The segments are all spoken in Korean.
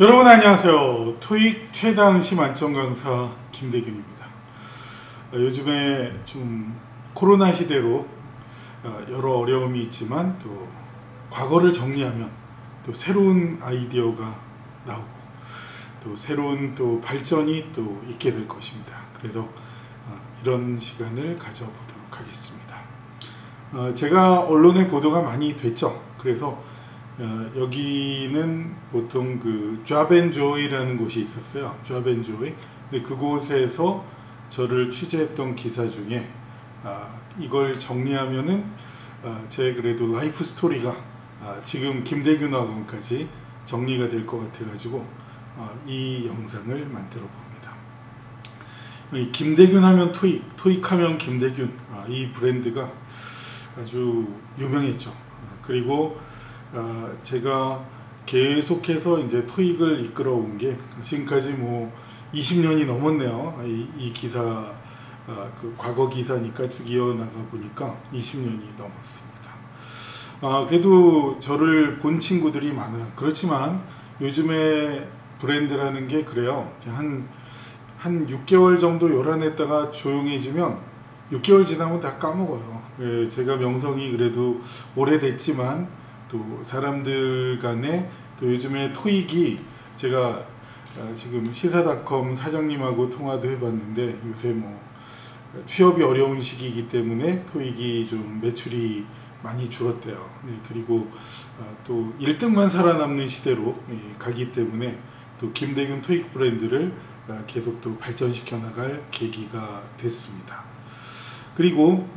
여러분 안녕하세요. 토익 최다항시 만점 강사 김대균입니다. 요즘에 좀 코로나 시대로 여러 어려움이 있지만 또 과거를 정리하면 또 새로운 아이디어가 나오고 또 새로운 또 발전이 또 있게 될 것입니다. 그래서 이런 시간을 가져보도록 하겠습니다. 제가 언론에 보도가 많이 됐죠. 그래서 여기는 보통 그 잡앤조이라는 곳이 있었어요. 잡앤조이. 근데 그곳에서 저를 취재했던 기사 중에 이걸 정리하면은 제 그래도 라이프 스토리가 지금 김대균 학원까지 정리가 될 것 같아가지고 이 영상을 만들어 봅니다. 이 김대균 하면 토익 하면 김대균, 이 브랜드가 아주 유명했죠. 그리고 제가 계속해서 이제 토익을 이끌어온 게 지금까지 뭐 20년이 넘었네요. 이 기사 그 과거 기사니까 쭉 이어나가 보니까 20년이 넘었습니다. 그래도 저를 본 친구들이 많아요. 그렇지만 요즘에 브랜드라는 게 그래요. 한 6개월 정도 요란했다가 조용해지면 6개월 지나면 다 까먹어요. 제가 명성이 그래도 오래됐지만 또 사람들 간에 또 요즘에 토익이 제가 지금 시사닷컴 사장님하고 통화도 해봤는데 요새 뭐 취업이 어려운 시기이기 때문에 토익이 좀 매출이 많이 줄었대요. 그리고 또 1등만 살아남는 시대로 가기 때문에 또 김대균 토익 브랜드를 계속 또 발전시켜 나갈 계기가 됐습니다. 그리고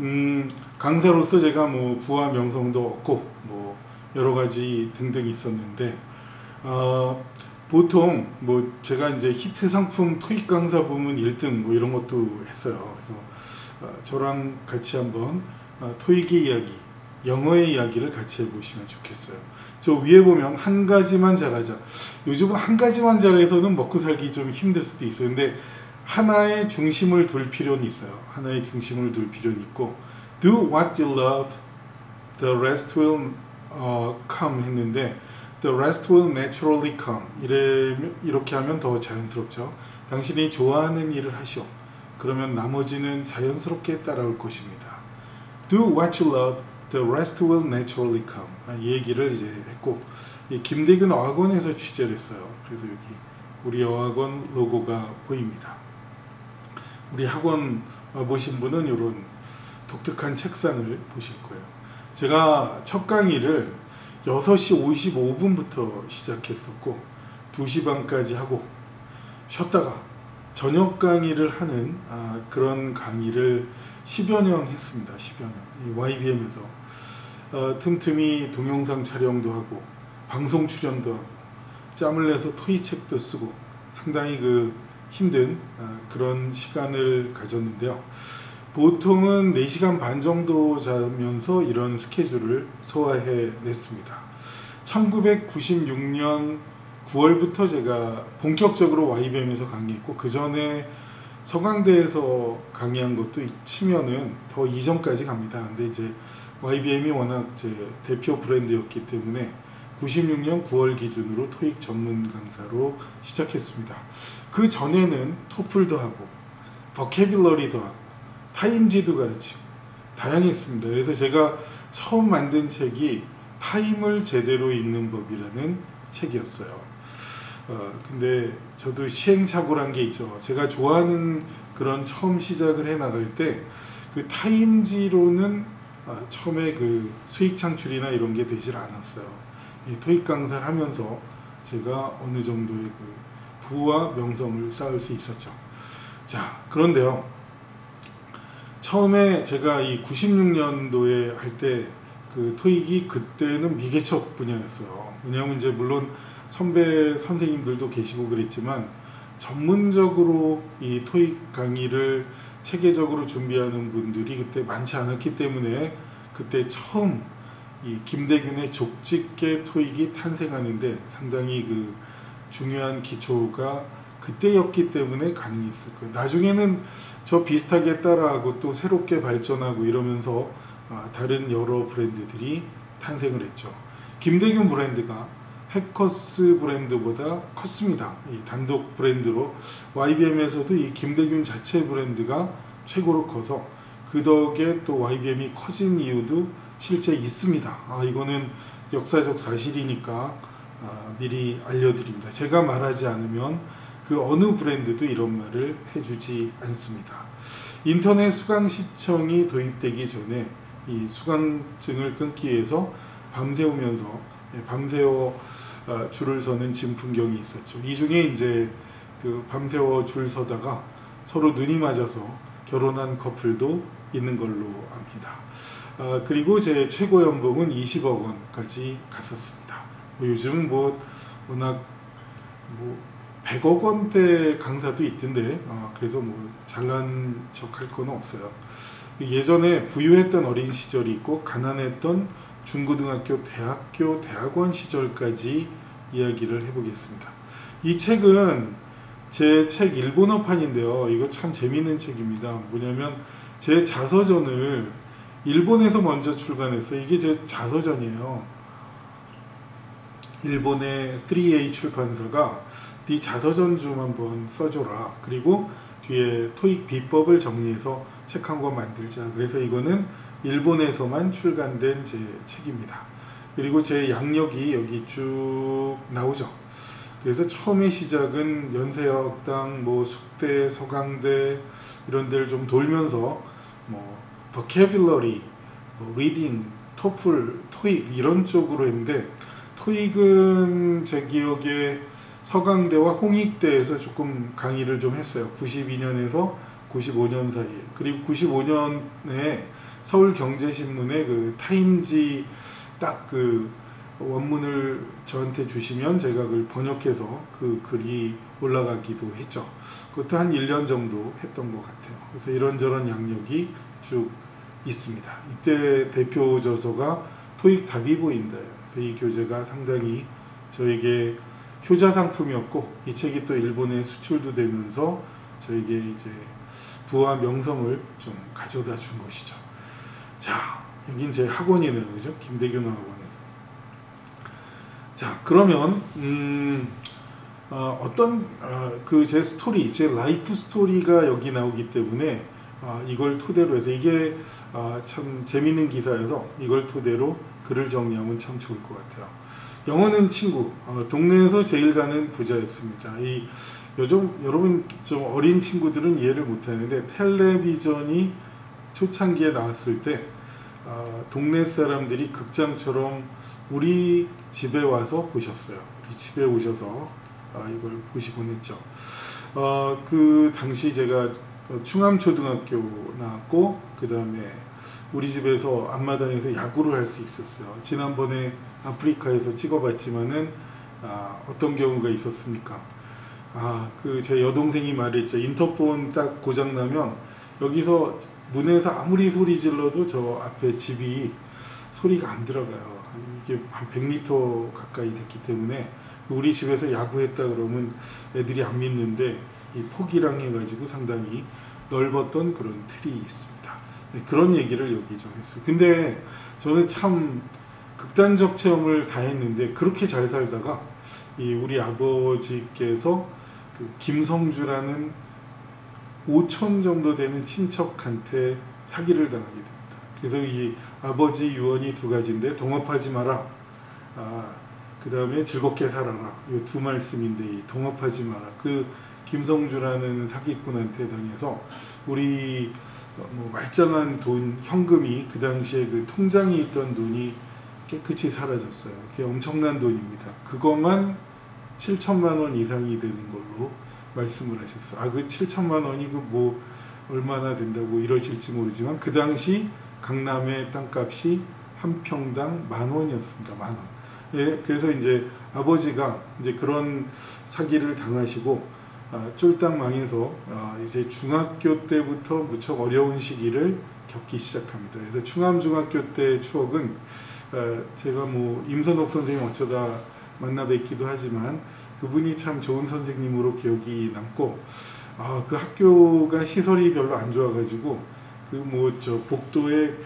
강사로서 제가 뭐 부와 명성도 얻고 뭐 여러 가지 등등 있었는데 보통 뭐 제가 이제 히트 상품 토익 강사 부문 1등 뭐 이런 것도 했어요. 그래서 저랑 같이 한번 토익의 이야기, 영어의 이야기를 같이 해보시면 좋겠어요. 저 위에 보면 한 가지만 잘하자. 요즘은 한 가지만 잘해서는 먹고 살기 좀 힘들 수도 있어요. 근데 하나의 중심을 둘 필요는 있어요. 하나의 중심을 둘 필요는 있고 Do what you love, the rest will come 했는데 The rest will naturally come 이렇게 하면 더 자연스럽죠. 당신이 좋아하는 일을 하시오. 그러면 나머지는 자연스럽게 따라올 것입니다. Do what you love, the rest will naturally come. 이 얘기를 이제 했고 김대균 어학원에서 취재를 했어요. 그래서 여기 우리 어학원 로고가 보입니다. 우리 학원 보신 분은 이런 독특한 책상을 보실 거예요. 제가 첫 강의를 6시 55분부터 시작했었고 2시 반까지 하고 쉬었다가 저녁 강의를 하는 그런 강의를 10여 년 했습니다. 10여 년. 이 YBM에서 틈틈이 동영상 촬영도 하고 방송 출연도 하고 짬을 내서 토익 책도 쓰고 상당히 힘든 그런 시간을 가졌는데요. 보통은 4시간 반 정도 자면서 이런 스케줄을 소화해 냈습니다. 1996년 9월부터 제가 본격적으로 YBM에서 강의했고 그 전에 서강대에서 강의한 것도 치면은 더 이전까지 갑니다. 근데 이제 YBM이 워낙 제 대표 브랜드였기 때문에 96년 9월 기준으로 토익 전문 강사로 시작했습니다. 그 전에는 토플도 하고 버캐뷸러리도 하고 타임지도 가르치고 다양했습니다. 그래서 제가 처음 만든 책이 타임을 제대로 읽는 법이라는 책이었어요. 근데 저도 시행착오란 게 있죠. 제가 좋아하는 그런 처음 시작을 해 나갈 때 그 타임지로는 처음에 그 수익 창출이나 이런 게 되질 않았어요. 이 토익 강사를 하면서 제가 어느 정도의 그 부와 명성을 쌓을 수 있었죠. 자, 그런데요. 처음에 제가 이 96년도에 할 때 그 토익이 그때는 미개척 분야였어요. 왜냐하면 이제 물론 선배 선생님들도 계시고 그랬지만 전문적으로 이 토익 강의를 체계적으로 준비하는 분들이 그때 많지 않았기 때문에 그때 처음 이 김대균의 족집게 토익이 탄생하는데 상당히 그 중요한 기초가 그때였기 때문에 가능했을 거예요. 나중에는 저 비슷하게 따라하고 또 새롭게 발전하고 이러면서 다른 여러 브랜드들이 탄생을 했죠. 김대균 브랜드가 해커스 브랜드보다 컸습니다. 이 단독 브랜드로 YBM에서도 이 김대균 자체 브랜드가 최고로 커서 그 덕에 또 YBM이 커진 이유도 실제 있습니다. 이거는 역사적 사실이니까 미리 알려드립니다. 제가 말하지 않으면 그 어느 브랜드도 이런 말을 해주지 않습니다. 인터넷 수강 시청이 도입되기 전에 이 수강증을 끊기 위해서 밤새우면서 밤새워 줄을 서는 진풍경이 있었죠. 이 중에 이제 그 밤새워 줄 서다가 서로 눈이 맞아서 결혼한 커플도 있는 걸로 압니다. 그리고 제 최고 연봉은 20억 원까지 갔었습니다. 요즘은 워낙 100억 원대 강사도 있던데 그래서 잘난 척 할 건 없어요. 예전에 부유했던 어린 시절이 있고 가난했던 중고등학교, 대학교, 대학원 시절까지 이야기를 해보겠습니다. 이 책은 제 책 일본어판인데요. 이거 참 재미있는 책입니다. 뭐냐면 제 자서전을 일본에서 먼저 출간했어요. 이게 제 자서전이에요. 일본의 3A 출판사가 네 자서전 좀 한번 써줘라. 그리고 뒤에 토익 비법을 정리해서 책 한 권 만들자. 그래서 이거는 일본에서만 출간된 제 책입니다. 그리고 제 양력이 여기 쭉 나오죠. 그래서 처음에 시작은 연세여학당, 숙대, 서강대 이런 데를 좀 돌면서 vocabulary, reading, TOEFL, 토익 이런 쪽으로 했는데 토익은 제 기억에 서강대와 홍익대에서 조금 강의를 좀 했어요. 92년에서 95년 사이에. 그리고 95년에 서울경제신문에 그 타임지 딱 그 원문을 저한테 주시면 제가 그걸 번역해서 그 글이 올라가기도 했죠. 그것도 한 1년 정도 했던 것 같아요. 그래서 이런저런 양력이 쭉 있습니다. 이때 대표 저서가 토익 답이 보인다예요. 그래서 이 교재가 상당히 저에게 효자 상품이었고 이 책이 또 일본에 수출도 되면서 저에게 이제 부와 명성을 좀 가져다 준 것이죠. 자, 여긴 제 학원이네요. 그죠? 김대균 학원에서. 자, 그러면 어떤 그 제 스토리, 제 라이프 스토리가 여기 나오기 때문에 이걸 토대로 해서 이게 참 재밌는 기사여서 이걸 토대로 글을 정리하면 참 좋을 것 같아요. 영어는 친구, 동네에서 제일 가는 부자였습니다. 요즘 여러분 좀 어린 친구들은 이해를 못하는데 텔레비전이 초창기에 나왔을 때 동네 사람들이 극장처럼 우리 집에 와서 보셨어요. 우리 집에 오셔서 이걸 보시곤 했죠. 그 당시 제가 충암초등학교 나왔고 그 다음에 우리 집에서 앞마당에서 야구를 할 수 있었어요. 지난번에 아프리카에서 찍어봤지만은 어떤 경우가 있었습니까? 그 제 여동생이 말했죠. 인터폰 딱 고장 나면 여기서 문에서 아무리 소리 질러도 저 앞에 집이 소리가 안 들어가요. 이게 한 100m 가까이 됐기 때문에 우리 집에서 야구했다 그러면 애들이 안 믿는데 이 폭이랑 해가지고 상당히 넓었던 그런 틀이 있습니다. 네, 그런 얘기를 여기 좀 했어요. 근데 저는 참 극단적 체험을 다 했는데 그렇게 잘 살다가 우리 아버지께서 그 김성주라는 5천 정도 되는 친척한테 사기를 당하게 됩니다. 그래서 이 아버지 유언이 두 가지인데 동업하지 마라. 그 다음에 즐겁게 살아라. 이 두 말씀인데 동업하지 마라. 그 김성주라는 사기꾼한테 당해서 우리 말짱한 돈, 현금이 그 당시에 그 통장에 있던 돈이 깨끗이 사라졌어요. 그게 엄청난 돈입니다. 그것만 7천만 원 이상이 되는 걸로 말씀을 하셨어요. 그 7천만 원이 얼마나 된다고 이러실지 모르지만 그 당시 강남의 땅값이 한 평당 10,000원이었습니다. 10,000원. 예, 그래서 이제 아버지가 이제 그런 사기를 당하시고 쫄딱 망해서 이제 중학교 때부터 무척 어려운 시기를 겪기 시작합니다. 그래서 충암중학교 때 추억은 제가 임선옥 선생님 어쩌다 만나 뵙기도 하지만 그분이 참 좋은 선생님으로 기억이 남고 그 학교가 시설이 별로 안 좋아가지고 복도에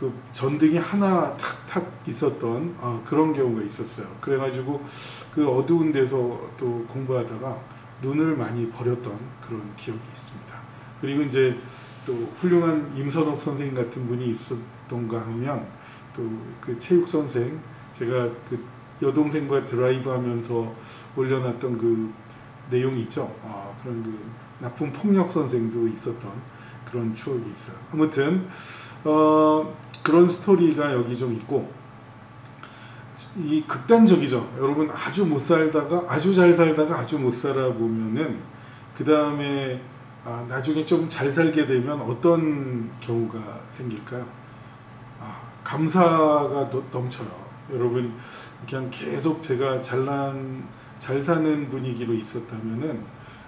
그 전등이 하나 탁탁 있었던 그런 경우가 있었어요. 그래가지고 그 어두운 데서 또 공부하다가 눈을 많이 버렸던 그런 기억이 있습니다. 그리고 이제 또 훌륭한 임선옥 선생님 같은 분이 있었던가 하면 또 그 체육 선생, 제가 그 여동생과 드라이브 하면서 올려놨던 그 내용이 있죠. 그런 그 나쁜 폭력 선생도 있었던 그런 추억이 있어요. 아무튼 그런 스토리가 여기 좀 있고, 이 극단적이죠. 여러분 아주 못 살다가 아주 잘 살다가 아주 못 살아 보면은 그 다음에 나중에 좀 잘 살게 되면 어떤 경우가 생길까요? 감사가 넘쳐요. 여러분 그냥 계속 제가 잘 사는 분위기로 있었다면은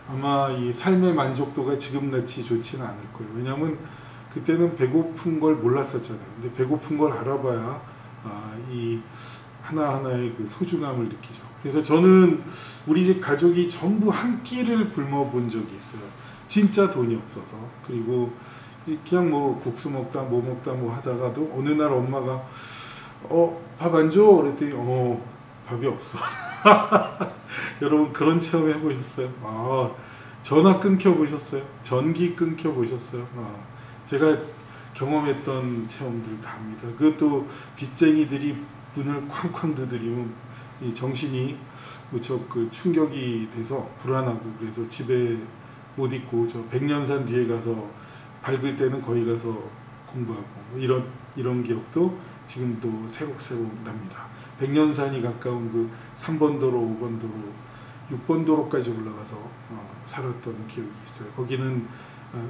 아마 이 삶의 만족도가 지금같이 좋지는 않을 거예요. 왜냐하면 그때는 배고픈 걸 몰랐었잖아요. 근데 배고픈 걸 알아봐야 이 하나하나의 그 소중함을 느끼죠. 그래서 저는 우리 집 가족이 전부 한 끼를 굶어 본 적이 있어요. 진짜 돈이 없어서. 그리고 그냥 뭐 국수 먹다 뭐 먹다 뭐 하다가도 어느 날 엄마가 밥 안 줘? 그랬더니 밥이 없어. 여러분 그런 체험 해보셨어요? 전화 끊겨보셨어요? 전기 끊겨보셨어요? 제가 경험했던 체험들 다 합니다. 그것도 빚쟁이들이 문을 쾅쾅 두드리면 이 정신이 무척 그 충격이 돼서 불안하고, 그래서 집에 못 있고 저 백년산 뒤에 가서 밝을 때는 거기 가서 공부하고 이런 기억도 지금도 새록새록 납니다. 백년산이 가까운 그 3번 도로, 5번 도로, 6번 도로까지 올라가서 살았던 기억이 있어요. 거기는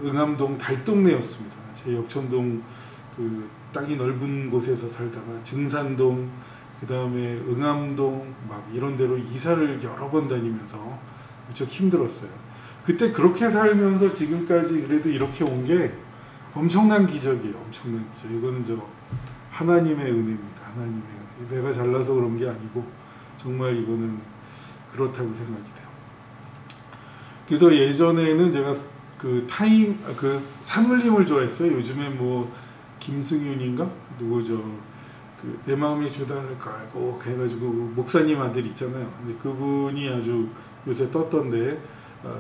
응암동 달동네였습니다. 제 역촌동 그 땅이 넓은 곳에서 살다가 증산동, 그 다음에 응암동 막 이런 데로 이사를 여러 번 다니면서 무척 힘들었어요. 그때 그렇게 살면서 지금까지 그래도 이렇게 온 게 엄청난 기적이에요. 엄청난 기적. 이거는 하나님의 은혜입니다. 하나님의 은혜. 내가 잘나서 그런 게 아니고 정말 이거는 그렇다고 생각이 돼요. 그래서 예전에는 제가 그 산울림을 좋아했어요. 요즘에 뭐 김승윤인가 누구죠? 그 내 마음의 주단을 깔고 해가지고 목사님 아들 있잖아요. 근데 그분이 아주 요새 떴던데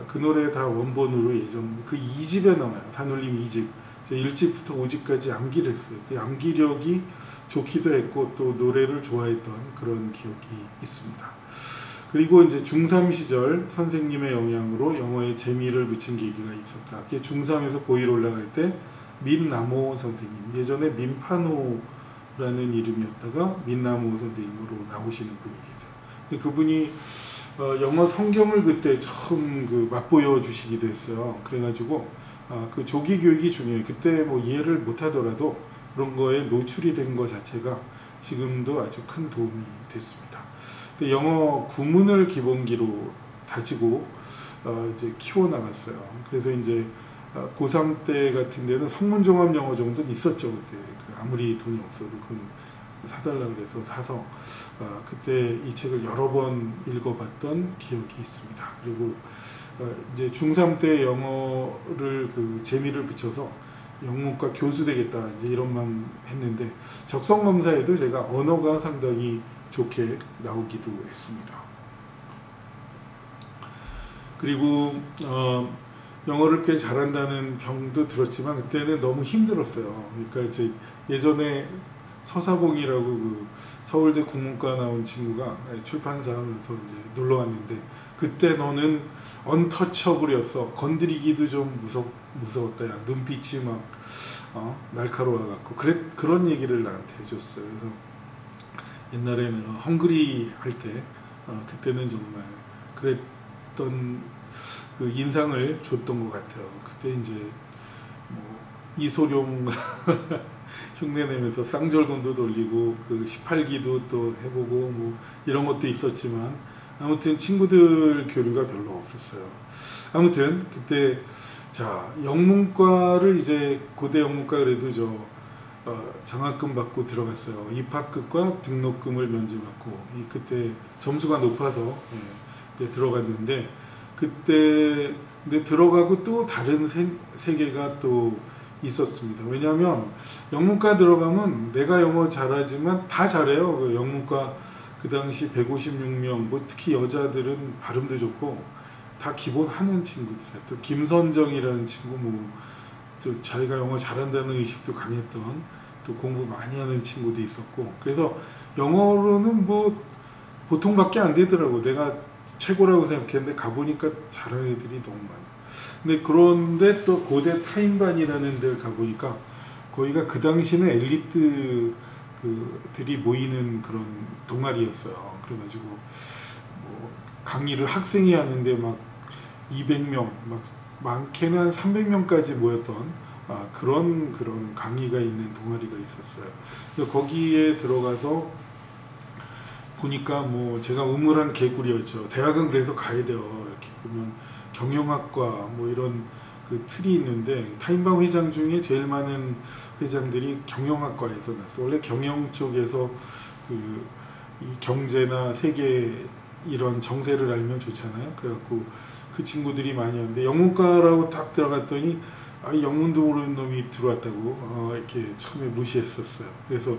그 노래 다 원본으로 예전 그 2집에 나와요. 산울림 2집. 제 1집부터 5집까지 암기를 했어요. 그 암기력이 좋기도 했고 또 노래를 좋아했던 그런 기억이 있습니다. 그리고 이제 중3 시절 선생님의 영향으로 영어에 재미를 붙인 계기가 있었다. 그게 중3에서 고1 올라갈 때 민남호 선생님, 예전에 민판호라는 이름이었다가 민남호 선생님으로 나오시는 분이 계세요. 근데 그분이 영어 성경을 그때 처음 맛보여 주시기도 했어요. 그래가지고 그 조기 교육이 중요해요. 그때 뭐 이해를 못하더라도 그런 거에 노출이 된 것 자체가 지금도 아주 큰 도움이 됐습니다. 근데 영어 구문을 기본기로 다지고 이제 키워나갔어요. 그래서 이제 고3 때 같은 데는 성문종합 영어 정도는 있었죠. 그때 아무리 돈이 없어도 그건 사달라 그래서 사서 그때 이 책을 여러 번 읽어봤던 기억이 있습니다. 그리고 이제 중3 때 영어를 재미를 붙여서 영문과 교수 되겠다 이제 이런 마음 했는데 적성 검사에도 제가 언어가 상당히 좋게 나오기도 했습니다. 그리고 영어를 꽤 잘한다는 병도 들었지만 그때는 너무 힘들었어요. 그러니까 이제 예전에 서사봉이라고 서울대 국문과 나온 친구가 출판사 하면서 이제 놀러 왔는데 그때 너는 언터처블이었어. 건드리기도 좀 무서웠다. 야. 눈빛이 막 날카로워갖고 그런 얘기를 나한테 해줬어요. 그래서 옛날에는 헝그리 할 때 그때는 정말 그랬던 그 인상을 줬던 것 같아요. 그때 이제 뭐 이소룡 흉내내면서 쌍절곤도 돌리고 18기도 또 해보고 뭐 이런 것도 있었지만 아무튼 친구들 교류가 별로 없었어요. 아무튼 그때 영문과를 이제 고대 영문과 그래도 장학금 받고 들어갔어요. 입학금과 등록금을 면제받고 그때 점수가 높아서 들어갔는데 그때 근데 들어가고 또 다른 세계가 또 있었습니다. 왜냐하면 영문과 들어가면 내가 영어 잘하지만 다 잘해요. 그 영문과 그 당시 156명, 뭐 특히 여자들은 발음도 좋고 다 기본 하는 친구들이에요. 또 김선정이라는 친구, 또 자기가 영어 잘한다는 의식도 강했던, 또 공부 많이 하는 친구도 있었고, 그래서 영어로는 뭐 보통밖에 안 되더라고. 내가 최고라고 생각했는데 가보니까 잘하는 애들이 너무 많아. 근데 그런데 또 고대 타임반이라는 데를 가보니까 거기가 그 당시는 엘리트 들이 모이는 그런 동아리였어요. 그래가지고 뭐 강의를 학생이 하는데 막 200명, 막 많게는 한 300명까지 모였던 그런 강의가 있는 동아리가 있었어요. 거기에 들어가서 보니까 뭐 제가 우물한 개구리였죠. 대학은 그래서 가야 돼요. 이렇게 보면 경영학과 뭐 이런 그 틀이 있는데 타임방 회장 중에 제일 많은 회장들이 경영학과에서 났어요. 원래 경영 쪽에서 이 경제나 세계 이런 정세를 알면 좋잖아요. 그래갖고 그 친구들이 많이 하는데 영문과라고 딱 들어갔더니 영문도 모르는 놈이 들어왔다고 이렇게 처음에 무시했었어요. 그래서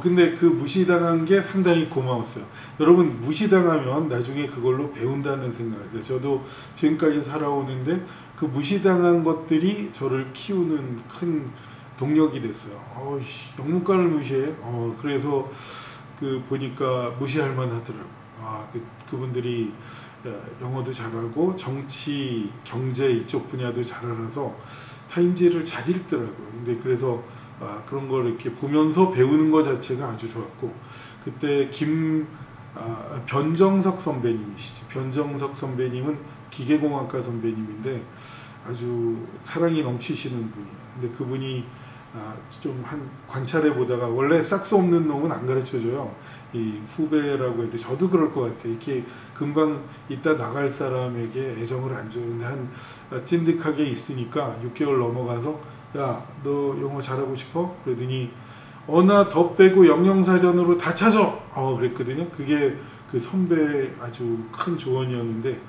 근데 그 무시당한 게 상당히 고마웠어요. 여러분, 무시당하면 나중에 그걸로 배운다는 생각을 했어요. 저도 지금까지 살아오는데 그 무시당한 것들이 저를 키우는 큰 동력이 됐어요. 영문과를 무시해? 그래서 보니까 무시할 만하더라고요. 그분들이 영어도 잘하고 정치, 경제 이쪽 분야도 잘 알아서 타임지를 잘 읽더라고요. 근데 그래서 그런 걸 이렇게 보면서 배우는 것 자체가 아주 좋았고, 그때 변정석 선배님이시죠. 변정석 선배님은 기계공학과 선배님인데 아주 사랑이 넘치시는 분이에요. 근데 그분이 좀 관찰해 보다가, 원래 싹스 없는 놈은 안 가르쳐줘요. 이 후배라고 해도 저도 그럴 것 같아. 이렇게 금방 이따 나갈 사람에게 애정을 안 줘요. 근데 한 찐득하게 있으니까 6개월 넘어가서, 야, 너 영어 잘하고 싶어? 그러더니 어나 더 빼고 영영사전으로 다 찾아! 그랬거든요. 그게 그 선배의 아주 큰 조언이었는데,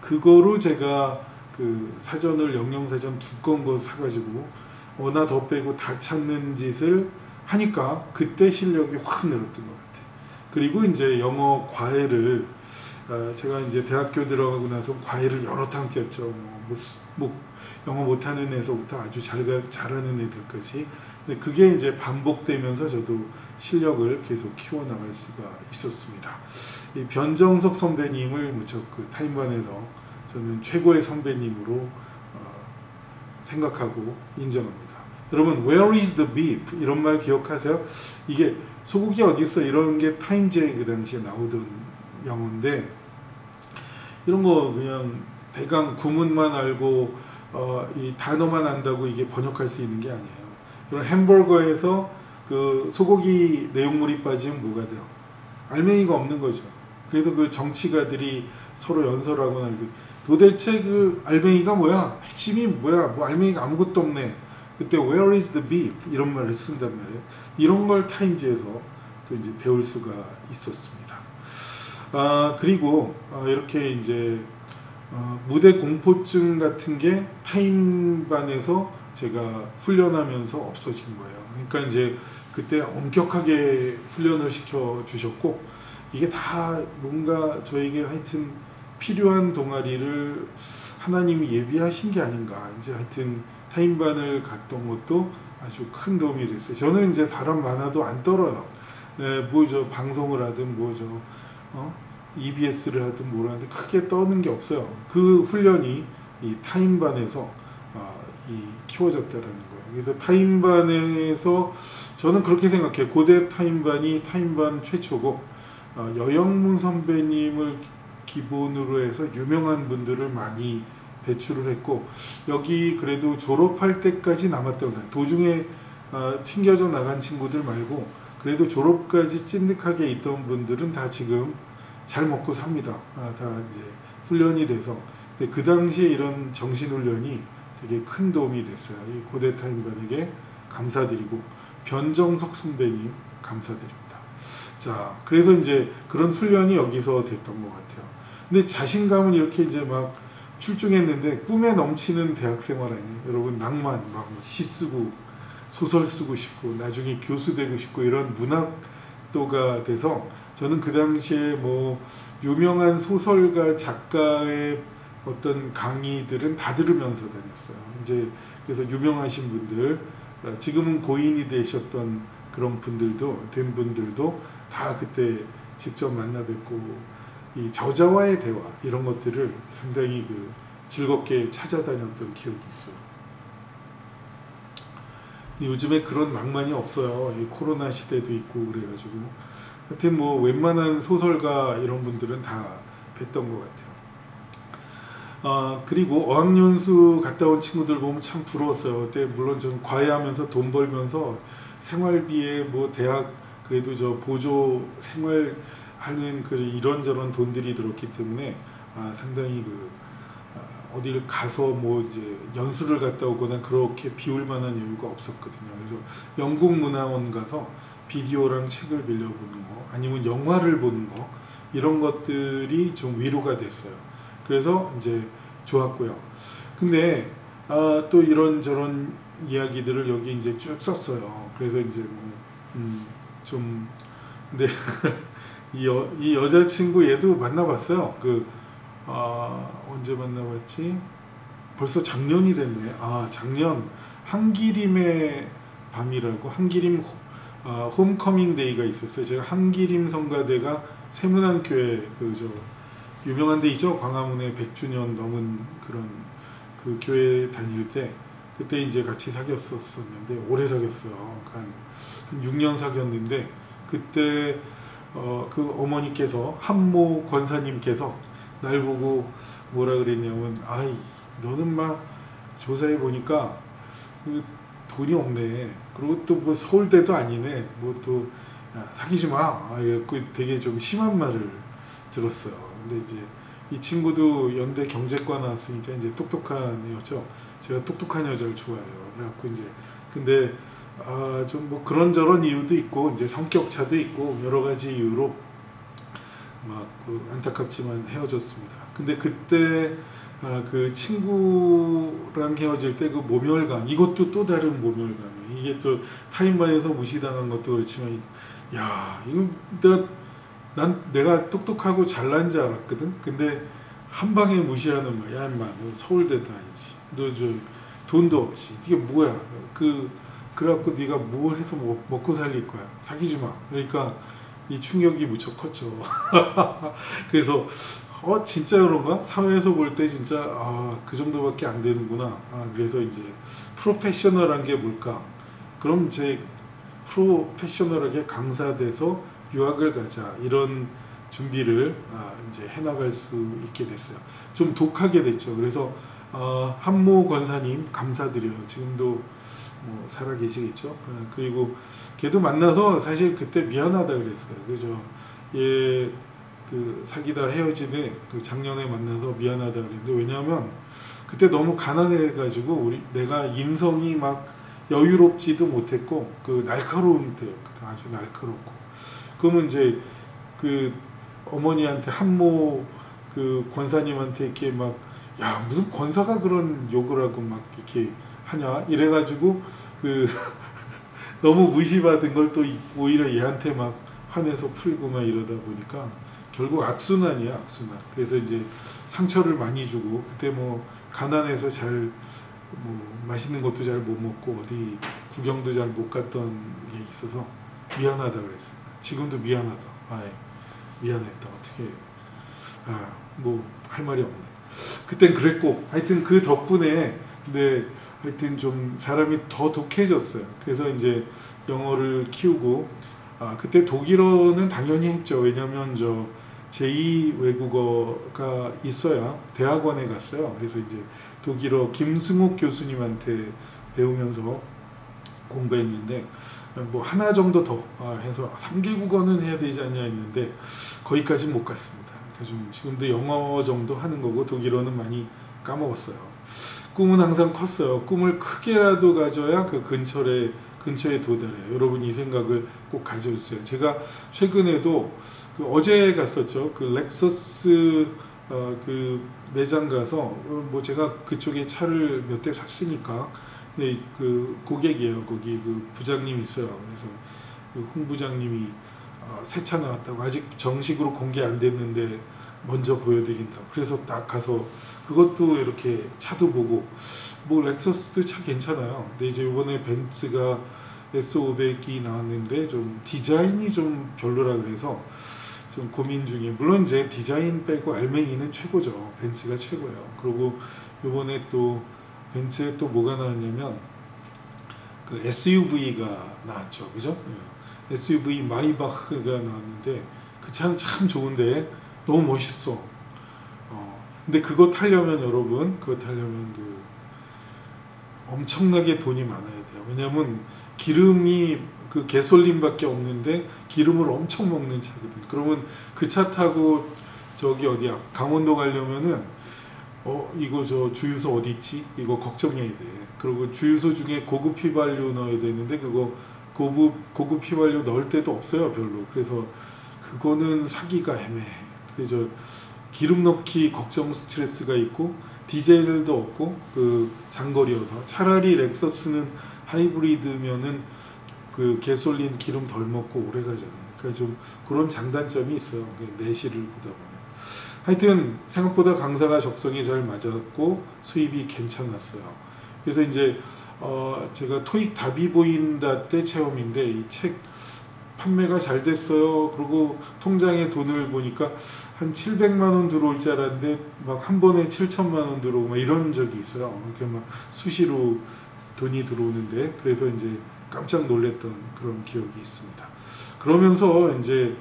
그거로 제가 그 사전을 영영사전 두꺼운 거 사가지고 어나 더 빼고 다 찾는 짓을 하니까 그때 실력이 확 늘었던 것 같아요. 그리고 이제 영어 과외를 제가 이제 대학교 들어가고 나서 과외를 여러 탕 뛰었죠. 영어 못하는 애서부터 아주 잘하는 애들까지. 근데 그게 이제 반복되면서 저도 실력을 계속 키워나갈 수가 있었습니다. 이 변정석 선배님을 무척 그 타임반에서 저는 최고의 선배님으로 생각하고 인정합니다. 여러분, where is the beef? 이런 말 기억하세요? 이게 소고기 어디 있어? 이런 게 타임즈에 그 당시에 나오던 영어인데, 이런 거 그냥 대강 구문만 알고 이 단어만 안다고 이게 번역할 수 있는 게 아니에요. 이런 햄버거에서 그 소고기 내용물이 빠지면 뭐가 돼요? 알맹이가 없는 거죠. 그래서 그 정치가들이 서로 연설하거나 도대체 그 알맹이가 뭐야? 핵심이 뭐야? 뭐 알맹이가 아무것도 없네. 그때 where is the beef? 이런 말을 쓴단 말이에요. 이런 걸 타임즈에서 또 이제 배울 수가 있었습니다. 그리고 이렇게 이제 무대 공포증 같은 게 타임반에서 제가 훈련하면서 없어진 거예요. 그러니까 이제 그때 엄격하게 훈련을 시켜 주셨고, 이게 다 뭔가 저에게 하여튼 필요한 동아리를 하나님이 예비하신 게 아닌가. 이제 하여튼 타임반을 갔던 것도 아주 큰 도움이 됐어요. 저는 이제 사람 많아도 안 떨어요. 방송을 하든 EBS를 하든 뭐라 하든 크게 떠는 게 없어요. 그 훈련이 이 타임반에서 키워졌다라는 거예요. 그래서 타임반에서 저는 그렇게 생각해요. 고대 타임반이 타임반 최초고, 여영문 선배님을 기본으로 해서 유명한 분들을 많이 배출을 했고, 여기 그래도 졸업할 때까지 남았다고 생각해요. 도중에 튕겨져 나간 친구들 말고 그래도 졸업까지 찐득하게 있던 분들은 다 지금 잘 먹고 삽니다. 다 이제 훈련이 돼서. 근데 그 당시에 이런 정신훈련이 되게 큰 도움이 됐어요. 이 고대 타임반에게 감사드리고, 변정석 선배님 감사드립니다. 자, 그래서 이제 그런 훈련이 여기서 됐던 것 같아요. 근데 자신감은 이렇게 이제 막 출중했는데 꿈에 넘치는 대학생활 아니에요. 여러분 낭만 막 시 쓰고 소설 쓰고 싶고 나중에 교수 되고 싶고 이런 문학도가 돼서 저는 그 당시에 뭐 유명한 소설가 작가의 어떤 강의들은 다 들으면서 다녔어요. 이제 그래서 유명하신 분들 지금은 고인이 되셨던 그런 분들도 된 분들도 다 그때 직접 만나 뵙고 이 저자와의 대화 이런 것들을 상당히 그 즐겁게 찾아다녔던 기억이 있어요. 요즘에 그런 낭만이 없어요. 이 코로나 시대도 있고 그래가지고 하여튼 뭐 웬만한 소설가 이런 분들은 다 뵀던 것 같아요. 그리고 어학연수 갔다 온 친구들 보면 참 부러웠어요. 그때 물론 좀 과외하면서 돈 벌면서 생활비에 뭐 대학 그래도 저 보조 생활하는 그 이런저런 돈들이 들었기 때문에 상당히 어딜 가서 뭐 이제 연수를 갔다 오거나 그렇게 비울 만한 여유가 없었거든요. 그래서 영국 문화원 가서 비디오랑 책을 빌려보는 거 아니면 영화를 보는 거 이런 것들이 좀 위로가 됐어요. 그래서 이제 좋았고요. 근데 또 이런저런 이야기들을 여기 이제 쭉 썼어요. 그래서 이제 좀 근데 이 여자친구 얘도 만나봤어요. 언제 만나봤지? 벌써 작년이 됐네. 작년 한기림의 밤이라고 한기림 홈커밍 데이가 있었어요. 제가 한기림 성가대가 세문안교회 유명한 데 있죠. 광화문에 100주년 넘은 그런 그 교회 다닐 때 그때 이제 같이 사귀었었는데 오래 사귀었어요. 한 6년 사귀었는데 그때 그 어머니께서 한모 권사님께서 날 보고 뭐라 그랬냐면 너는 막 조사해 보니까 돈이 없네. 그리고 또 뭐 서울대도 아니네. 뭐 또 사귀지 마. 그 되게 좀 심한 말을 들었어요. 근데 이제 이 친구도 연대 경제과 나왔으니까 이제 똑똑한 애였죠. 제가 똑똑한 여자를 좋아해요. 그래갖고 이제 근데 좀 뭐 그런저런 이유도 있고 이제 성격 차도 있고 여러 가지 이유로 막 안타깝지만 헤어졌습니다. 근데 그때 그 친구랑 헤어질 때 그 모멸감 이것도 또 다른 모멸감이에요. 이게 또 타인반에서 무시당한 것도 그렇지만 이거 내가 똑똑하고 잘난 줄 알았거든. 근데 한 방에 무시하는 거야. 야 인마 너 서울대도 아니지. 너 저 돈도 없지. 이게 뭐야. 그래갖고 네가 뭘 해서 먹고 살릴 거야. 사귀지 마. 그러니까 이 충격이 무척 컸죠. 그래서 진짜 그런가? 사회에서 볼 때 진짜 그 정도밖에 안 되는구나. 그래서 이제 프로페셔널한 게 뭘까? 그럼 이제 프로페셔널하게 강사돼서 유학을 가자 이런 준비를 이제 해나갈 수 있게 됐어요. 좀 독하게 됐죠. 그래서 한모 권사님 감사드려요. 지금도 뭐 살아 계시겠죠. 그리고 걔도 만나서 사실 그때 미안하다 그랬어요. 그죠? 얘 사귀다 헤어지네 작년에 만나서 미안하다 그랬는데 왜냐하면 그때 너무 가난해가지고 내가 인성이 막 여유롭지도 못했고 날카로운 때였거든. 아주 날카롭고 그러면 이제 어머니한테 한모 권사님한테 이렇게 막 무슨 권사가 그런 욕을 하고 막 이렇게 하냐 이래가지고 너무 무시받은 걸 또 오히려 얘한테 막 화내서 풀고 막 이러다 보니까 결국 악순환이야 악순환. 그래서 이제 상처를 많이 주고 그때 뭐 가난해서 잘 뭐 맛있는 것도 잘 못 먹고 어디 구경도 잘 못 갔던 게 있어서 미안하다 그랬습니다. 지금도 미안하다. 미안했다. 어떻게 뭐 할 말이 없네. 그땐 그랬고 하여튼 그 덕분에 근데 하여튼 좀 사람이 더 독해졌어요. 그래서 이제 영어를 키우고 그때 독일어는 당연히 했죠. 왜냐면 제2 외국어가 있어야 대학원에 갔어요. 그래서 이제 독일어 김승욱 교수님한테 배우면서 공부했는데 뭐 하나 정도 더 해서 3개국어는 해야 되지 않냐 했는데 거기까지는 못 갔습니다. 그러니까 좀 지금도 영어 정도 하는 거고 독일어는 많이 까먹었어요. 꿈은 항상 컸어요. 꿈을 크게라도 가져야 근처에 도달해요. 여러분 이 생각을 꼭 가져주세요. 제가 최근에도 어제 갔었죠. 렉서스 그 매장 가서 뭐 제가 그쪽에 차를 몇 대 샀으니까 네, 그 고객이에요. 거기 그 부장님 있어요. 그래서 그 홍 부장님이 새 차 나왔다고 아직 정식으로 공개 안 됐는데 먼저 보여드린다. 그래서 딱 가서 그것도 이렇게 차도 보고 뭐 렉서스도 차 괜찮아요. 근데 이제 이번에 벤츠가 S500이 나왔는데 좀 디자인이 좀 별로라 그래서 좀 고민 중에 물론 이제 디자인 빼고 알맹이는 최고죠. 벤츠가 최고예요. 그리고 이번에 또 벤츠에 또 뭐가 나왔냐면 그 SUV가 나왔죠. 그죠? SUV 마이바흐가 나왔는데 그 차는 참 좋은데 너무 멋있어. 근데 그거 타려면 여러분 그거 타려면 그 엄청나게 돈이 많아야 돼요. 왜냐면 기름이 그 가솔린밖에 없는데 기름을 엄청 먹는 차거든. 그러면 그 차 타고 저기 어디야 강원도 가려면은 이거 저 주유소 어디 있지? 이거 걱정해야 돼. 그리고 주유소 중에 고급 휘발유 넣어야 되는데 그거 고급 휘발유 넣을 데도 없어요 별로. 그래서 그거는 사기가 애매해. 그래서 기름 넣기 걱정 스트레스가 있고 디젤도 없고 그 장거리여서 차라리 렉서스는 하이브리드면은 그 가솔린 기름 덜 먹고 오래 가잖아요. 그러니까 좀 그런 장단점이 있어요. 내실을 보다 보면. 하여튼 생각보다 강사가 적성에 잘 맞았고 수입이 괜찮았어요. 그래서 이제 제가 토익 답이 보인다 때 체험인데 이 책 판매가 잘 됐어요. 그리고 통장에 돈을 보니까 한 700만 원 들어올 줄 알았는데 막 한 번에 7천만 원 들어오고 막 이런 적이 있어요. 이렇게 막 수시로 돈이 들어오는데 그래서 이제 깜짝 놀랐던 그런 기억이 있습니다. 그러면서 이제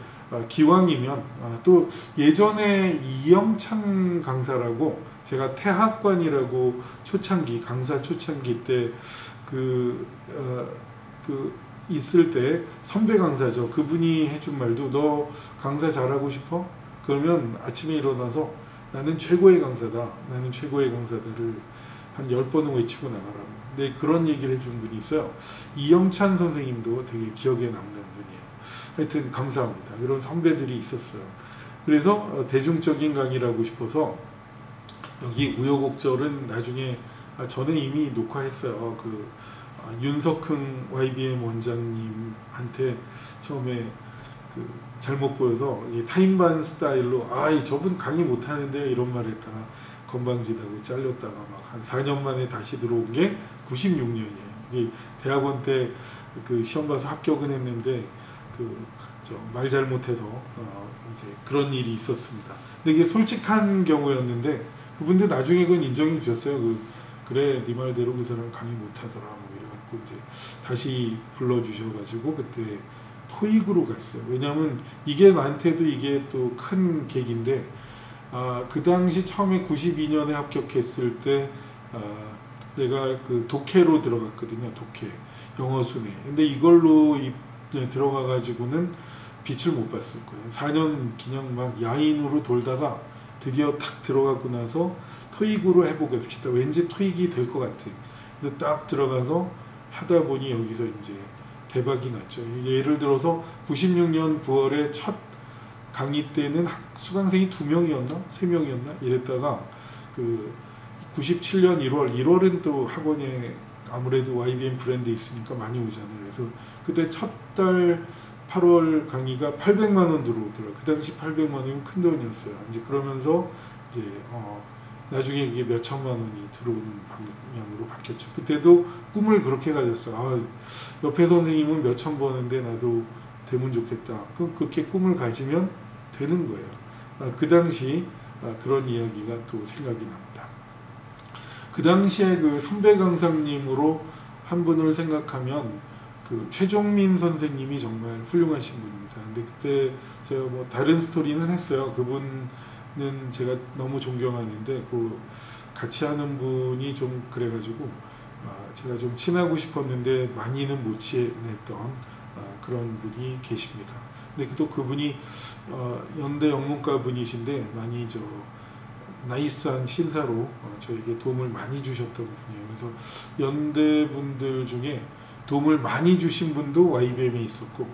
기왕이면 또 예전에 이영찬 강사라고 제가 태학관이라고 초창기 강사 초창기 때 그 있을 때 선배 강사죠. 그분이 해준 말도 너 강사 잘하고 싶어? 그러면 아침에 일어나서 나는 최고의 강사다. 나는 최고의 강사다를 한 10번은 외치고 나가라고. 근데 그런 얘기를 해준 분이 있어요. 이영찬 선생님도 되게 기억에 남는 분이에요. 하여튼 감사합니다. 이런 선배들이 있었어요. 그래서 대중적인 강의를 싶어서 여기 우여곡절은 나중에 저는 이미 녹화했어요. 그 윤석흥 YBM 원장님한테 처음에 그 잘못 보여서 타임반 스타일로 저분 강의 못하는데요 이런 말 했다가 건방지다고 잘렸다가 막 한 4년 만에 다시 들어온 게 96년이에요. 대학원 때 그 시험 봐서 합격은 했는데 말 잘못해서 이제 그런 일이 있었습니다. 근데 이게 솔직한 경우였는데 그분들 나중에 그건 인정해 주셨어요. 그래 네 말대로 그 사람 강의 못하더라 뭐 이래갖고 이제 다시 불러주셔가지고 그때 토익으로 갔어요. 왜냐하면 이게 나한테도 이게 또 큰 계기인데 그 당시 처음에 92년에 합격했을 때 내가 그 독해로 들어갔거든요. 독해 영어 순회. 근데 이걸로 들어가가지고는 빛을 못 봤을 거예요. 4년 그냥 막 야인으로 돌다가 드디어 탁 들어가고 나서 토익으로 해보고 합시다. 왠지 토익이 될 것 같아. 그래서 딱 들어가서 하다 보니 여기서 이제 대박이 났죠. 예를 들어서 96년 9월에 첫 강의 때는 수강생이 2명이었나? 3명이었나? 이랬다가 97년 1월은 또 학원에 아무래도 YBM 브랜드 있으니까 많이 오잖아요. 그래서 그때 첫 달 8월 강의가 800만 원 들어오더라고요. 그 당시 800만 원이면 큰 돈이었어요. 이제 그러면서 이제 나중에 이게 몇 천만 원이 들어오는 방향으로 바뀌었죠. 그때도 꿈을 그렇게 가졌어요. 옆에 선생님은 몇천 버는데 나도 되면 좋겠다. 그렇게 꿈을 가지면 되는 거예요. 그 당시 그런 이야기가 또 생각이 납니다. 그 당시에 그 선배 강사님으로 한 분을 생각하면 최종민 선생님이 정말 훌륭하신 분입니다. 근데 그때 제가 뭐 다른 스토리는 했어요. 그분은 제가 너무 존경하는데 같이 하는 분이 좀 그래가지고 제가 좀 친하고 싶었는데 많이는 못 친했던 그런 분이 계십니다. 근데 또 그분이 연대 영문과 분이신데 많이 나이스한 신사로 저에게 도움을 많이 주셨던 분이에요. 그래서 연대 분들 중에 도움을 많이 주신 분도 YBM에 있었고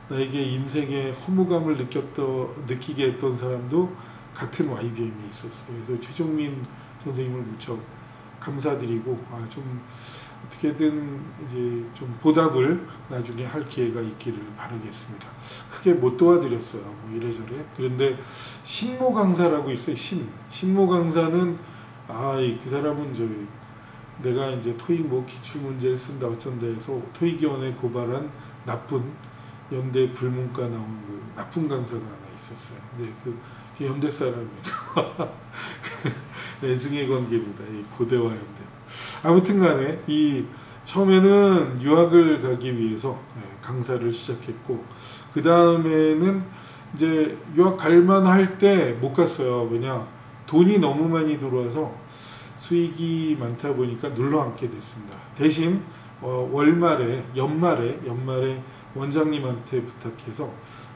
나에게 인생의 허무감을 느끼게 했던 사람도 같은 YBM에 있었어요. 그래서 최종민 선생님을 무척 감사드리고 좀 어떻게든 이제 좀 보답을 나중에 할 기회가 있기를 바라겠습니다. 크게 못 도와드렸어요. 뭐 이래저래. 그런데 신모 강사라고 있어요. 신모 강사는 그 사람은 내가 이제 토익 뭐 기출 문제를 쓴다 어쩐다 해서 토익위원회 고발한 나쁜 연대 불문과 나온 그 나쁜 강사가 하나 있었어요. 근데 그 연대 사람이에요. 애증의 관계입니다. 이 고대와 연대. 아무튼간에 처음에는 유학을 가기 위해서 강사를 시작했고 그 다음에는 이제 유학 갈만할 때 못 갔어요. 왜냐 돈이 너무 많이 들어와서 수익이 많다 보니까 눌러앉게 됐습니다. 대신 연말에 원장님한테 부탁해서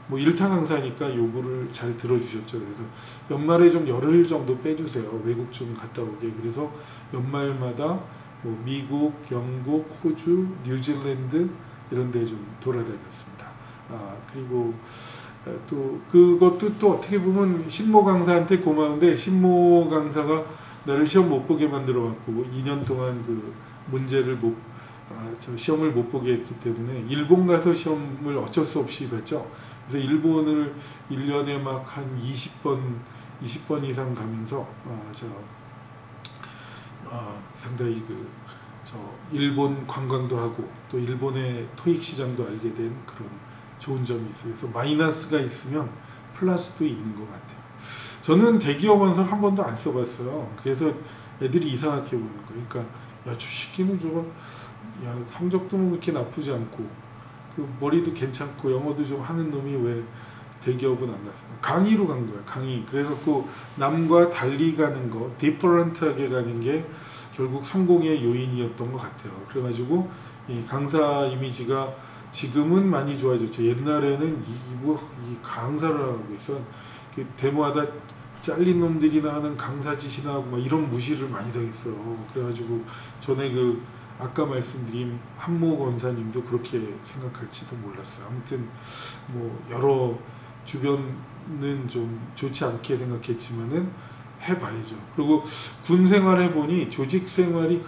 뭐 일타 강사니까 요구를 잘 들어주셨죠. 그래서 연말에 좀 열흘 정도 빼주세요. 외국 좀 갔다 오게. 그래서 연말마다 뭐 미국, 영국, 호주, 뉴질랜드 이런 데 좀 돌아다녔습니다. 그리고 또 그것도 또 어떻게 보면 신모 강사한테 고마운데 신모 강사가 나를 시험 못 보게 만들어 갖고 2년 동안 그 문제를 시험을 못 보게 했기 때문에 일본 가서 시험을 어쩔 수 없이 봤죠. 그래서 일본을 1년에 막 한 20번 이상 가면서 상당히 일본 관광도 하고 또 일본의 토익 시장도 알게 된 그런 좋은 점이 있어요. 그래서 마이너스가 있으면 플러스도 있는 것 같아요. 저는 대기업 원서를 한 번도 안 써봤어요. 그래서 애들이 이상하게 보는 거예요. 그러니까 저 새끼는 성적도 뭐 그렇게 나쁘지 않고 그 머리도 괜찮고 영어도 좀 하는 놈이 왜 대기업은 안 갔어요. 강의로 간 거예요. 강의. 그래갖고 남과 달리 가는 거, 디퍼런트하게 가는 게 결국 성공의 요인이었던 것 같아요. 그래가지고 이 강사 이미지가 지금은 많이 좋아졌죠. 옛날에는 이 강사를 하고 있어. 데모하다 잘린 놈들이나 하는 강사 짓이나 하고 막 이런 무시를 많이 당했어요. 그래가지고 전에 아까 말씀드린 한모 권사님도 그렇게 생각할지도 몰랐어요. 아무튼 뭐 여러 주변은 좀 좋지 않게 생각했지만은 해봐야죠. 그리고 군 생활해 보니 조직 생활이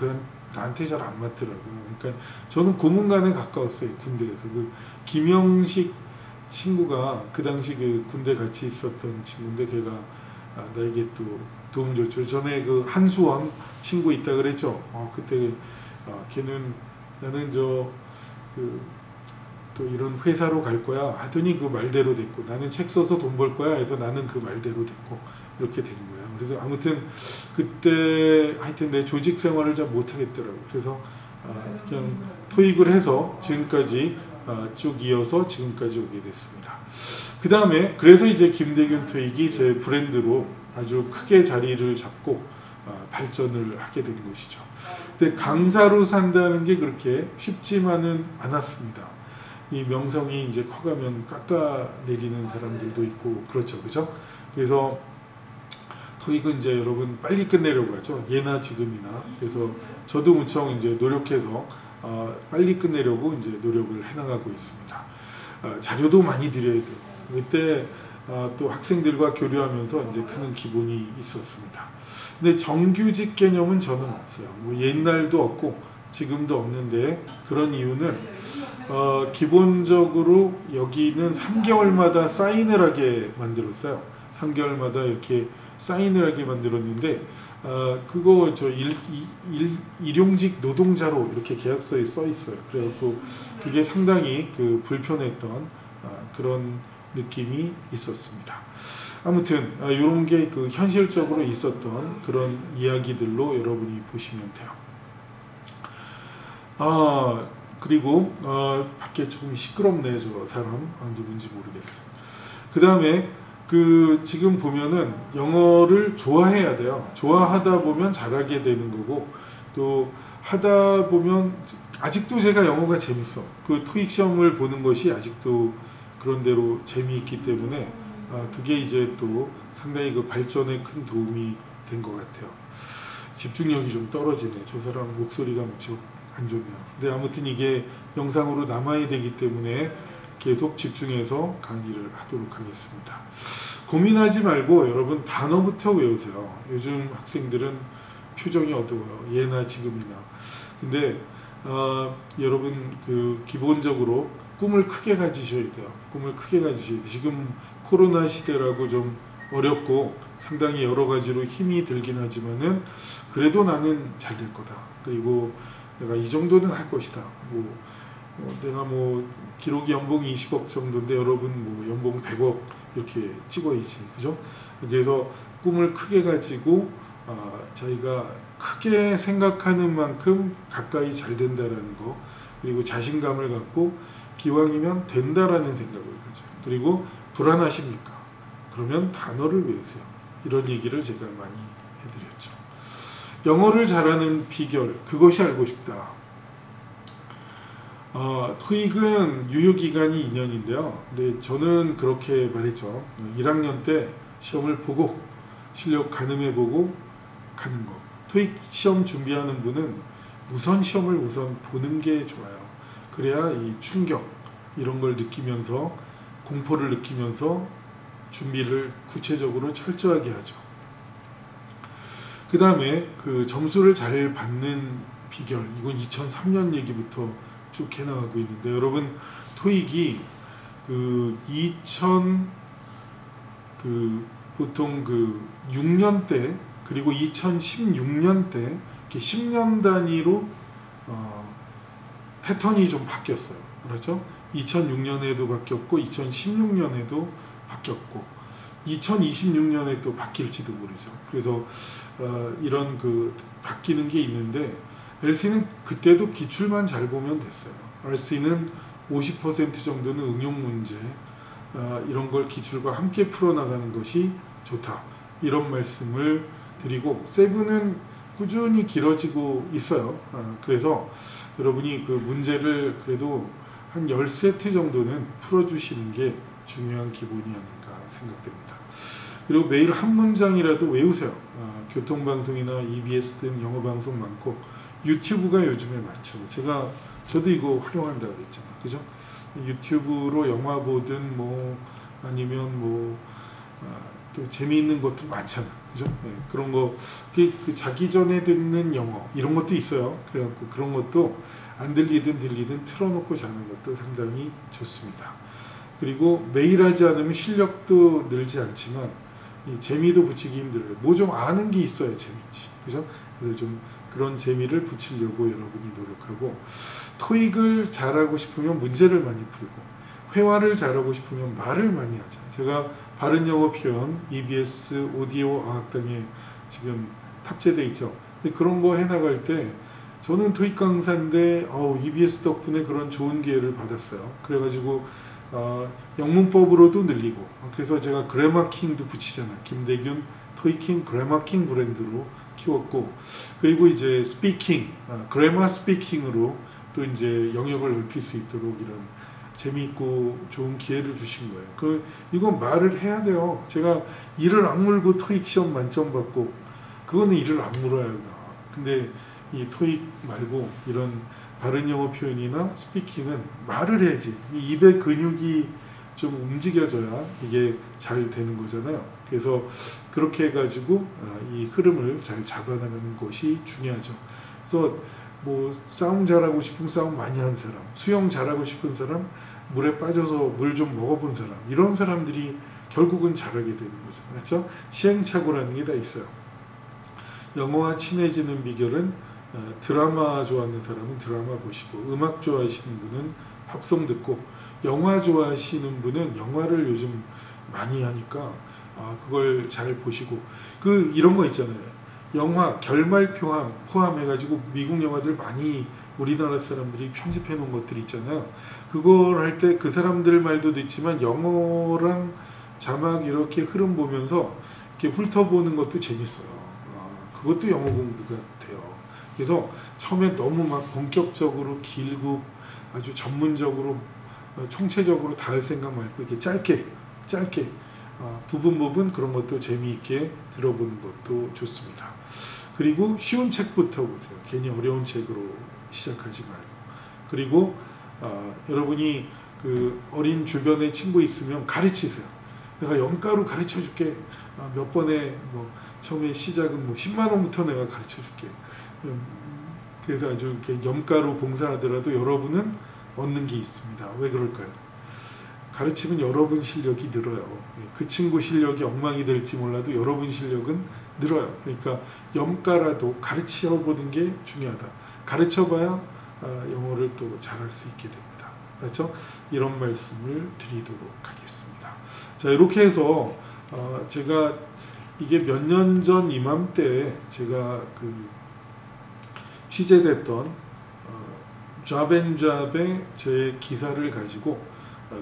나한테 잘 안 맞더라고요. 그러니까 저는 고문관에 가까웠어요. 군대에서 김영식 친구가 그 당시 군대 같이 있었던 친구인데 걔가 나에게 또 도움 줬죠. 전에 한수원 친구 있다 그랬죠. 그때 걔는 나는 또 이런 회사로 갈 거야 하더니 그 말대로 됐고 나는 책 써서 돈 벌 거야 해서 나는 그 말대로 됐고 이렇게 된 거야. 그래서 아무튼 그때 하여튼 내 조직 생활을 잘 못하겠더라고. 그래서 그냥 토익을 해서 지금까지 쭉 이어서 지금까지 오게 됐습니다. 그 다음에 그래서 이제 김대균 토익이 제 브랜드로 아주 크게 자리를 잡고 발전을 하게 된 것이죠. 근데 강사로 산다는 게 그렇게 쉽지만은 않았습니다. 이 명성이 이제 커가면 깎아내리는 사람들도 있고 그렇죠, 그죠? 그래서 토익은 이제 여러분 빨리 끝내려고 하죠. 예나 지금이나. 그래서 저도 무척 이제 노력해서 빨리 끝내려고 이제 노력을 해나가고 있습니다. 자료도 많이 드려야 돼요. 그때 또 학생들과 교류하면서 이제 크는 기본이 있었습니다. 근데 정규직 개념은 저는 없어요. 뭐 옛날도 없고 지금도 없는데 그런 이유는 기본적으로 여기는 3개월마다 사인을 하게 만들었어요. 3개월마다 이렇게 사인을 하게 만들었는데 그거 일용직 노동자로 이렇게 계약서에 써 있어요. 그래갖고 그게 상당히 불편했던 그런 느낌이 있었습니다. 아무튼 이런 게 현실적으로 있었던 그런 이야기들로 여러분이 보시면 돼요. 그리고 밖에 조금 시끄럽네. 저 사람 누군지 모르겠어요. 그 다음에 지금 보면은 영어를 좋아해야 돼요. 좋아하다 보면 잘하게 되는 거고 또 하다 보면 아직도 제가 영어가 재밌어. 토익 시험을 보는 것이 아직도 그런 대로 재미있기 때문에 그게 이제 또 상당히 발전에 큰 도움이 된 것 같아요. 집중력이 좀 떨어지네. 저 사람 목소리가 무척 안 좋네요. 근데 아무튼 이게 영상으로 남아야 되기 때문에 계속 집중해서 강의를 하도록 하겠습니다. 고민하지 말고 여러분 단어부터 외우세요. 요즘 학생들은 표정이 어두워요. 예나 지금이나. 근데 여러분 그 기본적으로 꿈을 크게 가지셔야 돼요. 꿈을 크게 가지셔야 돼요. 지금 코로나 시대라고 좀 어렵고 상당히 여러 가지로 힘이 들긴 하지만은 그래도 나는 잘 될 거다. 그리고 내가 이 정도는 할 것이다. 내가 기록이 연봉이 20억 정도인데 여러분 연봉 100억 이렇게 찍어야지, 그죠? 그래서 꿈을 크게 가지고 자기가 크게 생각하는 만큼 가까이 잘 된다라는 거, 그리고 자신감을 갖고 기왕이면 된다라는 생각을 가져요. 그리고 불안하십니까? 그러면 단어를 외우세요. 이런 얘기를 제가 많이 해드렸죠. 영어를 잘하는 비결, 그것이 알고 싶다. 토익은 유효기간이 2년인데요. 근데 저는 그렇게 말했죠. 1학년 때 시험을 보고 실력 가늠해보고 가는 거. 토익 시험 준비하는 분은 우선 시험을 우선 보는 게 좋아요. 그래야 이 충격 이런 걸 느끼면서 공포를 느끼면서 준비를 구체적으로 철저하게 하죠. 그 다음에 그 점수를 잘 받는 비결, 이건 2003년 얘기부터 쭉 해나가고 있는데, 여러분 토익이 보통 6년 때 그리고 2016년 때 이렇게 10년 단위로 패턴이 좀 바뀌었어요. 그렇죠? 2006년에도 바뀌었고 2016년에도 바뀌었고 2026년에 또 바뀔지도 모르죠. 그래서 이런 바뀌는 게 있는데, LC는 그때도 기출만 잘 보면 됐어요. RC는 50% 정도는 응용 문제 이런 걸 기출과 함께 풀어나가는 것이 좋다. 이런 말씀을 드리고, 세븐은 꾸준히 길어지고 있어요. 그래서 여러분이 그 문제를 그래도 한 10세트 정도는 풀어주시는 게 중요한 기본이 아닌가 생각됩니다. 그리고 매일 한 문장이라도 외우세요. 교통방송이나 EBS 등 영어방송 많고 유튜브가 요즘에 많죠. 저도 이거 활용한다 그랬잖아요. 그죠? 유튜브로 영화 보든 아니면 또 재미있는 것도 많잖아요. 그죠? 네, 그런 거, 자기 전에 듣는 영어 이런 것도 있어요. 그래갖고 그런 것도 안 들리든 들리든 틀어놓고 자는 것도 상당히 좋습니다. 그리고 매일 하지 않으면 실력도 늘지 않지만 이 재미도 붙이기 힘들어요. 뭐 좀 아는 게 있어야 재미지, 그죠? 그래서 좀 그런 재미를 붙이려고 여러분이 노력하고, 토익을 잘하고 싶으면 문제를 많이 풀고, 회화를 잘하고 싶으면 말을 많이 하자. 제가 바른 영어 표현 EBS 오디오 어학당에 지금 탑재돼 있죠. 근데 그런 거 해나갈 때 저는 토익 강사인데 EBS 덕분에 그런 좋은 기회를 받았어요. 그래가지고 영문법으로도 늘리고, 그래서 제가 그래마킹도 붙이잖아요. 김대균 토익킹 그래마킹 브랜드로 키웠고, 그리고 이제 스피킹, 그래마 스피킹으로 또 이제 영역을 넓힐 수 있도록 이런 재미있고 좋은 기회를 주신 거예요. 이건 말을 해야 돼요. 제가 이를 악물고 토익 시험 만점 받고, 그거는 이를 악물어야 한다. 근데 이 토익 말고 이런 바른 영어 표현이나 스피킹은 말을 해야지. 이 입의 근육이 좀 움직여져야 이게 잘 되는 거잖아요. 그래서 그렇게 해가지고 이 흐름을 잘 잡아나가는 것이 중요하죠. 그래서 싸움 잘하고 싶으면 싸움 많이 하는 사람, 수영 잘하고 싶은 사람, 물에 빠져서 물 좀 먹어본 사람, 이런 사람들이 결국은 잘하게 되는 거죠. 그렇죠? 시행착오라는 게 다 있어요. 영어와 친해지는 비결은 드라마 좋아하는 사람은 드라마 보시고, 음악 좋아하시는 분은 팝송 듣고, 영화 좋아하시는 분은 영화를 요즘 많이 하니까 그걸 잘 보시고, 이런 거 있잖아요. 영화 결말 포함해가지고 미국 영화들 많이 우리나라 사람들이 편집해 놓은 것들이 있잖아요. 그걸 할 때 그 사람들 말도 듣지만 영어랑 자막 이렇게 흐름 보면서 이렇게 훑어보는 것도 재밌어요. 그것도 영어 공부가 돼요. 그래서 처음에 너무 막 본격적으로 길고 아주 전문적으로 총체적으로 다 할 생각 말고 이렇게 짧게 부분 그런 것도 재미있게 들어보는 것도 좋습니다. 그리고 쉬운 책부터 보세요. 괜히 어려운 책으로 시작하지 말고. 그리고 여러분이 어린 주변에 친구 있으면 가르치세요. 내가 영가로 가르쳐 줄게. 몇 번에 뭐 처음에 시작은 뭐 10만 원부터 내가 가르쳐 줄게. 그래서 아주 이렇게 염가로 봉사하더라도 여러분은 얻는 게 있습니다. 왜 그럴까요? 가르치면 여러분 실력이 늘어요. 그 친구 실력이 엉망이 될지 몰라도 여러분 실력은 늘어요. 그러니까 염가라도 가르쳐 보는 게 중요하다. 가르쳐 봐야 영어를 또 잘할 수 있게 됩니다. 그렇죠? 이런 말씀을 드리도록 하겠습니다. 자, 이렇게 해서 제가 이게 몇 년 전 이맘때 제가 그 취재됐던 잡앤잡의 제 기사를 가지고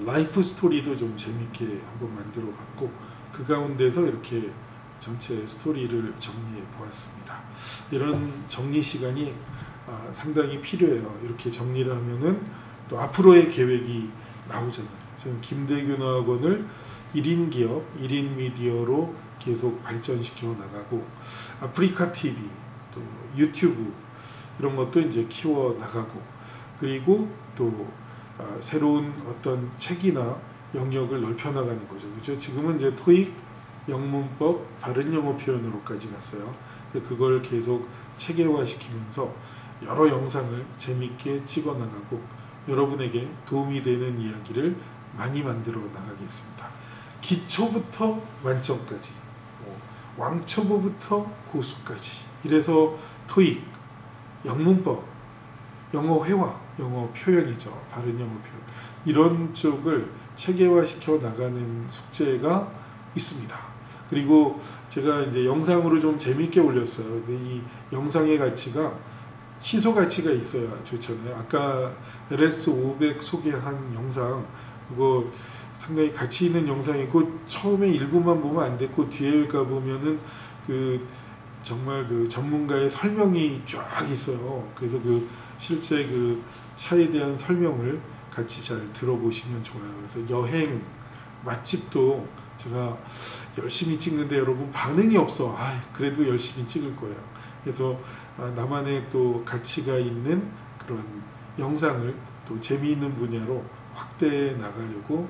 라이프 스토리도 좀 재밌게 한번 만들어 봤고 그 가운데서 이렇게 전체 스토리를 정리해 보았습니다. 이런 정리 시간이 상당히 필요해요. 이렇게 정리를 하면은 또 앞으로의 계획이 나오잖아요. 지금 김대균 어학원을 1인 기업, 1인 미디어로 계속 발전시켜 나가고 아프리카 TV, 또 유튜브 이런 것도 이제 키워 나가고 그리고 또 새로운 어떤 책이나 영역을 넓혀 나가는 거죠. 그죠? 지금은 이제 토익, 영문법, 바른 영어 표현으로까지 갔어요. 그걸 계속 체계화 시키면서 여러 영상을 재밌게 찍어 나가고 여러분에게 도움이 되는 이야기를 많이 만들어 나가겠습니다. 기초부터 만점까지, 왕초보부터 고수까지. 이래서 토익, 영문법, 영어 회화, 영어 표현이죠. 바른 영어 표현. 이런 쪽을 체계화 시켜 나가는 숙제가 있습니다. 그리고 제가 이제 영상으로 좀 재밌게 올렸어요. 근데 이 영상의 가치가 희소 가치가 있어야 좋잖아요. 아까 LS500 소개한 영상 그거 상당히 가치 있는 영상이고 처음에 일부만 보면 안 됐고 뒤에 가 보면은 그 정말 그 전문가의 설명이 쫙 있어요. 그래서 그 실제 그 차에 대한 설명을 같이 잘 들어보시면 좋아요. 그래서 여행 맛집도 제가 열심히 찍는데 여러분 반응이 없어. 그래도 열심히 찍을 거예요. 그래서 나만의 또 가치가 있는 그런 영상을 또 재미있는 분야로 확대해 나가려고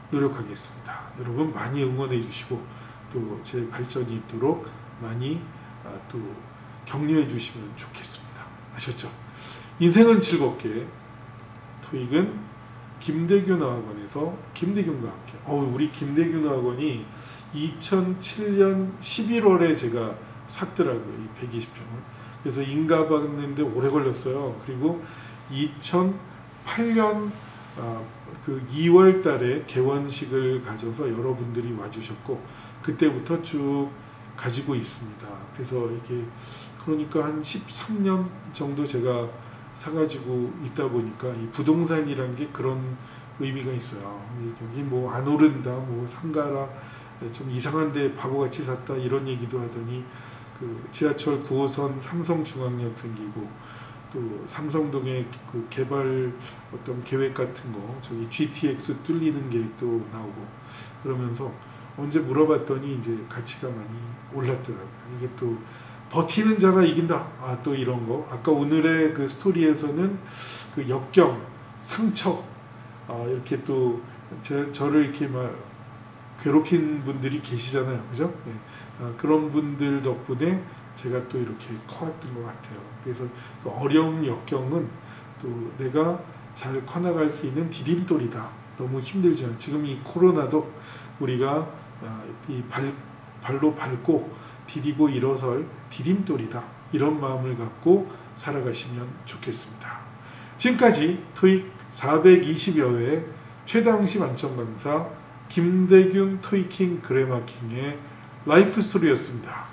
노력하겠습니다. 여러분 많이 응원해 주시고 또 제 발전이 있도록 많이 또 격려해 주시면 좋겠습니다. 아셨죠? 인생은 즐겁게 토익은 김대균 어학원에서 김대균과 함께 우리 김대균 어학원이 2007년 11월에 제가 샀더라고요. 이 120평을. 그래서 인가받는데 오래 걸렸어요. 그리고 2008년 그 2월 달에 개원식을 가져서 여러분들이 와주셨고 그때부터 쭉 가지고 있습니다. 그래서 이게 그러니까 한 13년 정도 제가 사가지고 있다 보니까 이 부동산이란 게 그런 의미가 있어요. 여기 뭐 안 오른다, 뭐 삼가라, 좀 이상한데 바보같이 샀다 이런 얘기도 하더니 그 지하철 9호선 삼성중앙역 생기고 또 삼성동의 그 개발 어떤 계획 같은 거 저기 GTX 뚫리는 계획도 나오고 그러면서 언제 물어봤더니 이제 가치가 많이 올랐더라고요. 이게 또 버티는 자가 이긴다. 또 이런 거. 아까 오늘의 그 스토리에서는 그 역경, 상처, 이렇게 또 저를 이렇게 막 괴롭힌 분들이 계시잖아요. 그죠? 네. 그런 분들 덕분에 제가 또 이렇게 커왔던 것 같아요. 그래서 그 어려움, 역경은 또 내가 잘 커나갈 수 있는 디딤돌이다. 너무 힘들지 않아. 지금 이 코로나도 우리가 이 발로 밟고 디디고 일어설 디딤돌이다. 이런 마음을 갖고 살아가시면 좋겠습니다. 지금까지 토익 420여 회 최당시 만점 강사 김대균 토익킹 그래마킹의 라이프 스토리였습니다.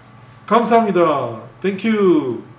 감사합니다. 땡큐.